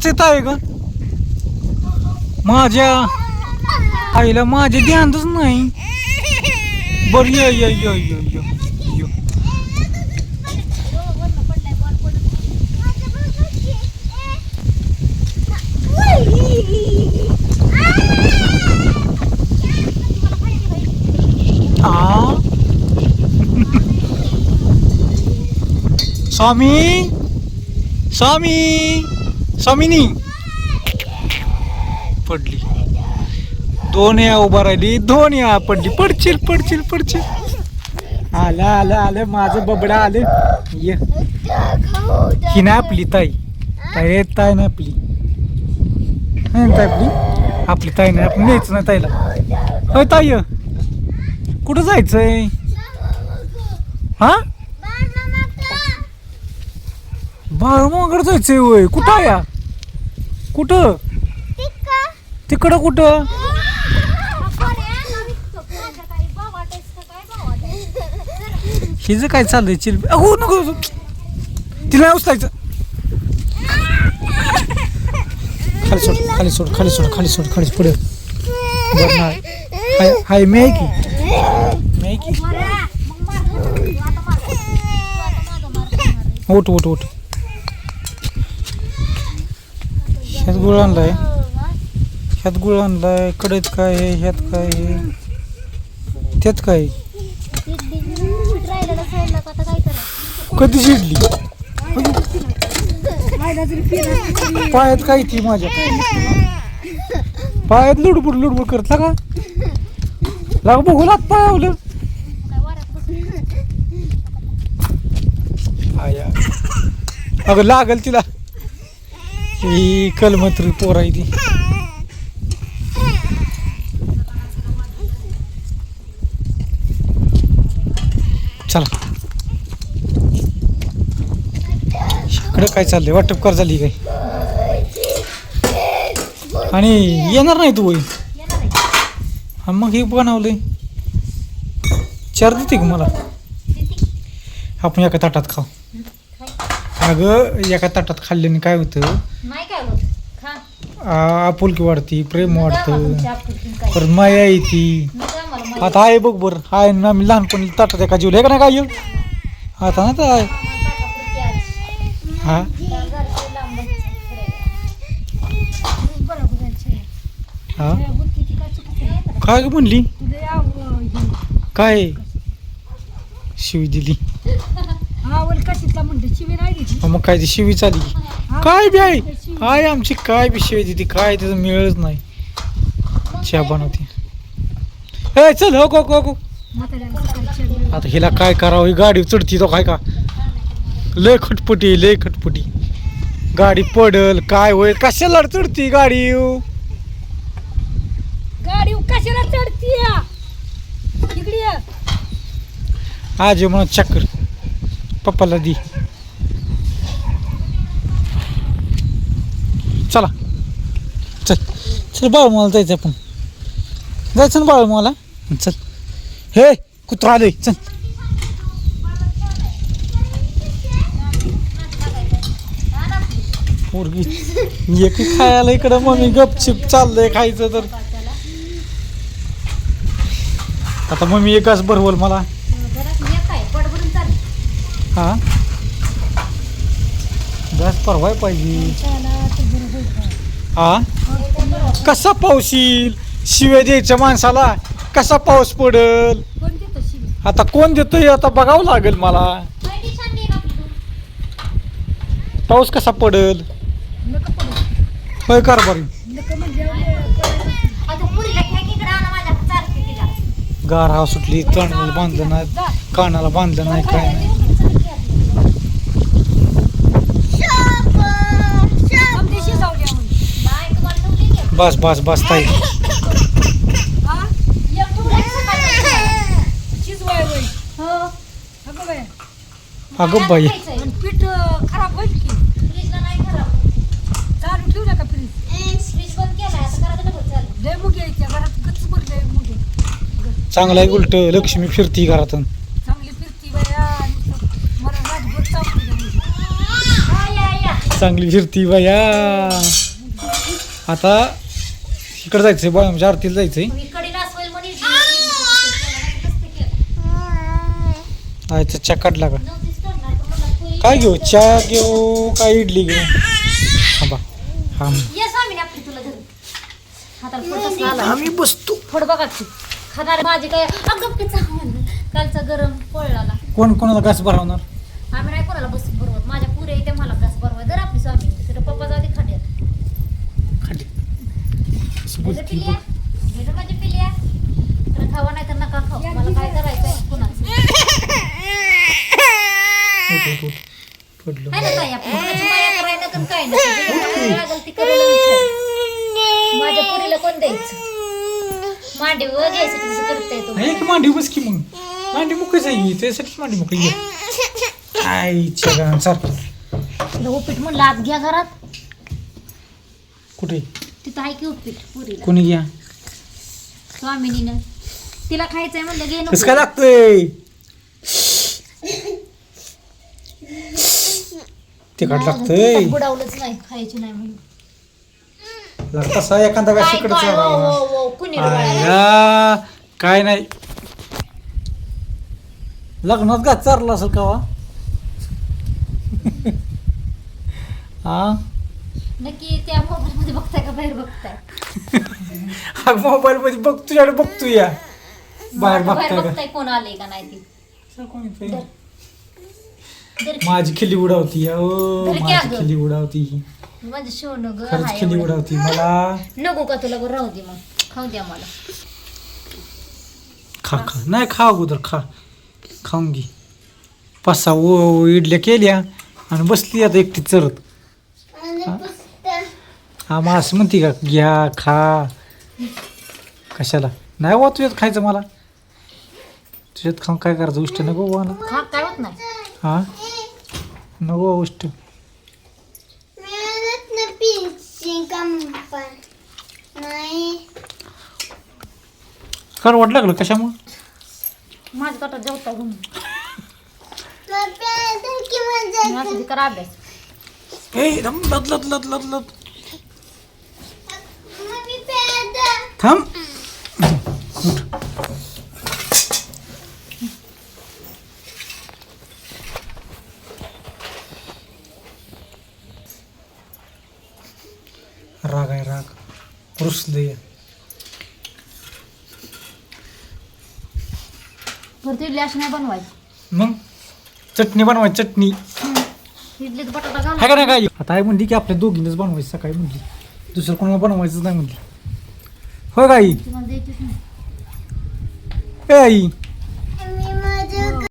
कुणाच येत आहे का माझ्या आईला माझे ध्यानच नाही. बर ये ये ये ये ये ये. स्वामी स्वामी स्वामिनी पडली. दोन या उभा राहिली, दोन या पडली. पडशील पडशील पडशील. आलं आलं आलं माझं बबडा आलं. ये ही नाही आपली ताई. ताई ताई नाही आपली. ताई आपली आपली ताई नाही. आपण न्यायचं नाही ताईला. होय ताई कुठं जायचंय हा? बाळूमामाकडे जायचंय होय. कुठं या कुठं तिकडं कुठं? हिचं काय चाललंय चिल. हो नको तिला उचलायचं. खाली सोड खाली सोड खाली सोड खाली सोड खाली पुढे. हाय हाय मी आहे की मी आहे की. उठ उठ उठ. ह्यात गुळ आणलाय, ह्यात गुळ आणलाय. कडेत काय आहे, ह्यात काय आहे, त्यात काय. कधी शिडली पायात काय ती माझ्या पायात लुडबुड लुडबुड करत लागा लाग बघू लाग पायावलं. अगं लागल तिला. ही कलमत्री पोर आहे ती. चला इकडं काय चाललंय. वाटप कर झाली काय आणि येणार नाही तू. हा मग हे बनवलंय. चार देते का मला? आपण एका ताटात खाऊ. अगं एका ताटात खाल्ल्याने काय होतं, आपुलकी वाढती, प्रेम वाढतं, परत माया येते. आता आहे बघ बरं आहे ना. मी लहानपणी ताटात एका जीवलं का नाही काय आता ना तर आहे. हा हा काय म्हणली काय शिवी दिली. मग काय ती शिवी चाली काय बी आहे. काय आमची काय बी शिवी दिली काय त्याचं मिळच नाही. चहा बनवते. ए चल हो को को. आता हिला काय करावं. ही गाडी चढती तो काय का लय खटपटी लय खटपटी. गाडी पडल काय होईल. कशाला चढती गाडी गाडी कशाला चढती आज म्हणून चक्कर पप्पाला दी. चला चल चल बाळ मला जायचं. आपण जायचं ना बाळ मला. चल हे कुत्रा आलंय चल. पोरगी एक खायला इकडं मम्मी गपचिप चाललंय खायचं. तर आता मम्मी एकच बरोबर मला. हा गॅस परवाय पाहिजे. हा कसा पाऊस येईल. शिव्या द्यायच्या माणसाला कसा पाऊस पडल. आता कोण देतोय आता बघावं लागेल मला. पाऊस कसा पडल होय कारभारी. गार हवा सुटली. तोंडाला बांधलं नाही, कानाला बांधलं नाही, काय नाही. बस बस बस ताई. अगं बाई पीठ खराब होईल की. चालू ठेवू नका फ्रीज बंद केला. लय मुगे यायच्या घरात गच्च भरले मुगे. चांगला आहे उलट. लक्ष्मी फिरती घरातून चांगली फिरती बाया. मला रातभर चालू चांगली फिरती बाया. आता इकडे जायचंय बाळाच्या आरतीला जायचंय. मी कडी नाचवेल म्हणे आयचा चहा काढला का? काय घेऊ? चहा घेऊ काय इडली घेऊ? हा हा ये स्वामीने आपली तुला धरून हाताला फोड कसला आला. आम्ही बसतो. फोड बघा की खाणार माझी काय अगं पिचा कालचा गरम पोळाला. कोण कोणाला घास भरवणार? आम्ही नाही कोणाला बस बरोबर माझ्या पुरे येते मला घास बरोबर जर आपली स्वामी तिथे पप्पा जाऊ दे खाड्यात. खाली माझ्या पिल्या घेणं माझ्या पिल्या तर खावा नाही तर नका खाऊ. मला काय करायचंय कुणाचं पडलो. काय ना काय आपण कुणाची माया करायला तर काय नाही लागल ती करायला. माझ्या पुरीला कोण द्यायचं मांडी व घ्यायचं तसं करता येतो. एक मांडी बस की मग. मांडी मुकच आहे त्यासाठीच मांडी मुक आईच्या गाण सारखं. तिला उपीट म्हणलं आत घ्या घरात. कुठे? तिथं आहे की उपीट पुरीला कोणी घ्या? स्वामिनीनं तिला खायचंय म्हणलं घे कसं काय नको. लागतंय? तिखट लागतंय. बुडावलंच नाही खायची नाही म्हणून. लागत असा एखादा काय व्यास काय हो, हो, हो, कुणी रुबाळाला? आया काय नाही. लग्नात का चारला असेल का वा? हा नक्की त्या मोबाईल मध्ये बघताय का बाहेर बघताय? हा मोबाईल मध्ये बघ तुझ्याकडे बघतो या बाहेर बाहेर बघताय का? बघताय कोण आले का नाही ती. तर माझी खिल्ली उडावती ओ धर की माझी अगं. खिल्ली उडावती. माझं शिवण ग खरंच हाय खिल्ली एवढं. उडावती मला. नको का तुला बरं राहू दे मग खाऊ द्या मला. खा खा नाही खा अगोदर खा. खाऊन घे. 5-6 इडल्या केल्या आणि बसली आता एकटी चरत. हा मग असं म्हणते का घ्या खा. कशाला नाही वा तुझ्यात खायचं मला. तुझ्यात खाऊन काय करायचं उष्ट नको मला. खा काय होत नाही. हा नको उष्ट. कर वाट लागलं कशामुळं? माझ्या कटात जेवता घेऊन करा अभ्यास. ए दम लद लद लद लद लद थांब. उठ. राग आहे राग रुसले. भरती इडली अशी नाही बनवायची. मग चटणी बनवायची चटणी इडलीत बटाटा घाल. आहे का नाही काय? आता आई म्हणली की आपल्या दोघींनाच बनवायचं सकाळी म्हणली. दुसरं कोणाला बनवायचंच नाही म्हणली. होय का आई? तुम्हाला द्यायचीच नाही. ए आई